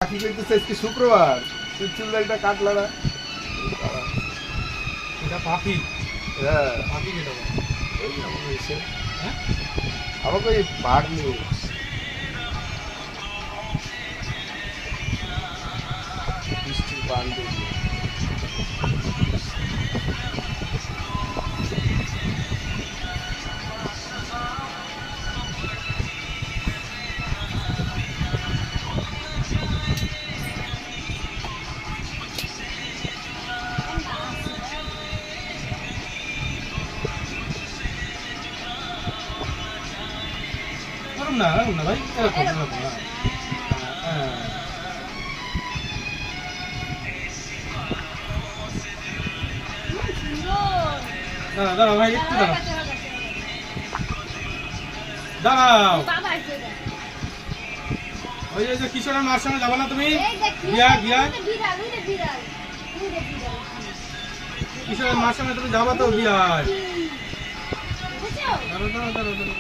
পাখি করতেছে আজকে শুক্রবার, তুই চুলদারিটা কাটলা না? এটা পাখি। হ্যাঁ পাখি কেটে ওই আমাকে এসে হ্যাঁ আমাকে ওই বাঘ নিয়ে বৃষ্টির বান দেখি। এরকম না ভাই, এরকম না। হ্যাঁ দাঁড়াও দাঁড়াও ভাই, একটু দাঁড়াও দাঁড়াও। ওই যে কিশোরের মার সঙ্গে যাবো না তুমি? গিয়া গিয়া কিশোরের মার সঙ্গে তুমি যাবো তো বিয়ায়? দাঁড়াও দাঁড়াও দাঁড়াও দাঁড়াও।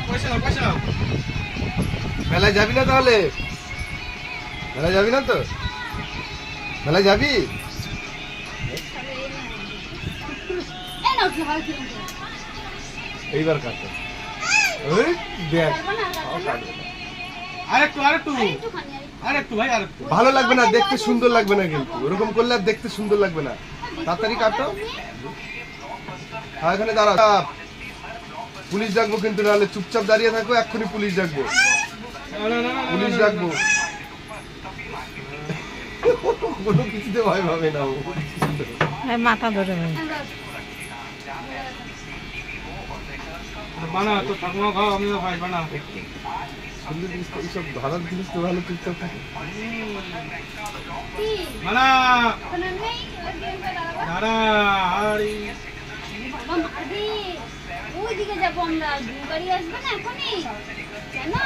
পয়সা নাও, পয়সা নাও। মেলায় যাবি না তাহলে? মেলায় যাবি না তো? মেলায় যাবি? এইবার কাটে ওই দেখ আরেকটু আরেকটু আরেকটু ভাই, আরেকটু। ভালো লাগবে না, দেখতে সুন্দর লাগবে না, কিন্তু ওরকম করলে আর দেখতে সুন্দর লাগবে না। তাড়াতাড়ি কাটো। হ্যাঁ এখানে দাঁড়াও, পুলিশ ডাকবো কিন্তু, নাহলে চুপচাপ দাঁড়িয়ে থাকো, এক্ষুনি পুলিশ ডাকবো, পুলিশ ডাকবো। কোনো কিছুতে ভয় পাবে না ও। মাথা ধরে ভাই বানা তো ঠাকুমা খাও, আমিও খাই, বানা। সুন্দর জিনিস তো, এইসব ধরার জিনিস তো ভালো চুপচাপ থাকে। বানা দাঁড়া আরে ওইদিকে যাবো আমরা, গাড়ি আসবে না এখনই, জানো?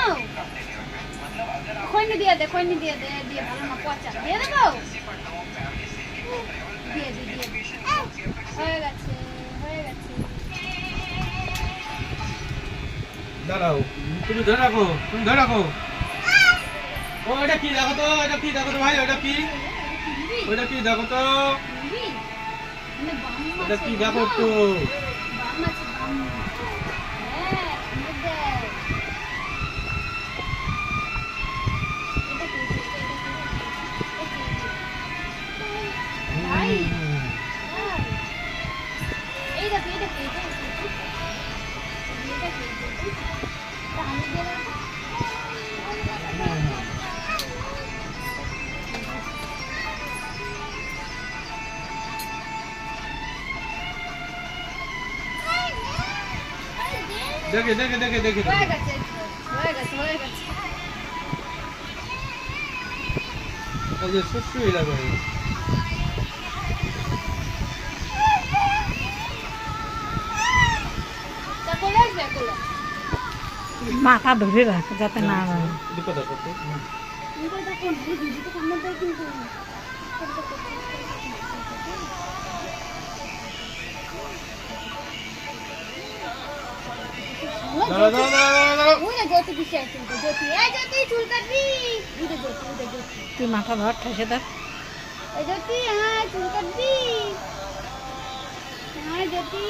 খৈনি দিয়ে দে, খৈনি দিয়ে দে, দিয়ে ভালো না পচা দিয়ে দেবো, দিয়ে দি দিয়ে দি। হয়ে গেছে হয়ে গেছে। দাঁড়াও, তুমি ধরে রাখো, তুমি ধরে রাখো। ও এটা কি দেখো তো, এটা কি দেখো তো ভাই, ওটা কি, ওটা কি দেখো তো, এটা কি দেখো তো। বাম আছে বাম। হ্যাঁ দেখ এটা কি, ভাই এই দেখ এই দেখ এই দেখ আমি দিয়ে দেবো। দেখে দেখে দেখে দেখে হয়ে গেছে হয়ে গেছে হয়ে গেছে। এই যে সুস্থ হয়ে যাবে। তা কোলে আসবে কোলে। মাথা ধরে রাখ যাতে না হয়। দুটো দেখো তো। কিন্তু এটা কোন দিদি তো সামনে দেয় কিন্তু। দাঁড়াও দাঁড়াও দাঁড়াও দাঁড়াও। ওই না জ্যোতি দিছে কিন্তু জ্যোতি এই জ্যোতি চুল কাটবি। উড়ে জ্যোতি উড়ে জ্যোতি। তুই মাথা ধর ঠেসে ধর। এই জ্যোতি হ্যাঁ চুল কাটবি। হ্যাঁ জ্যোতি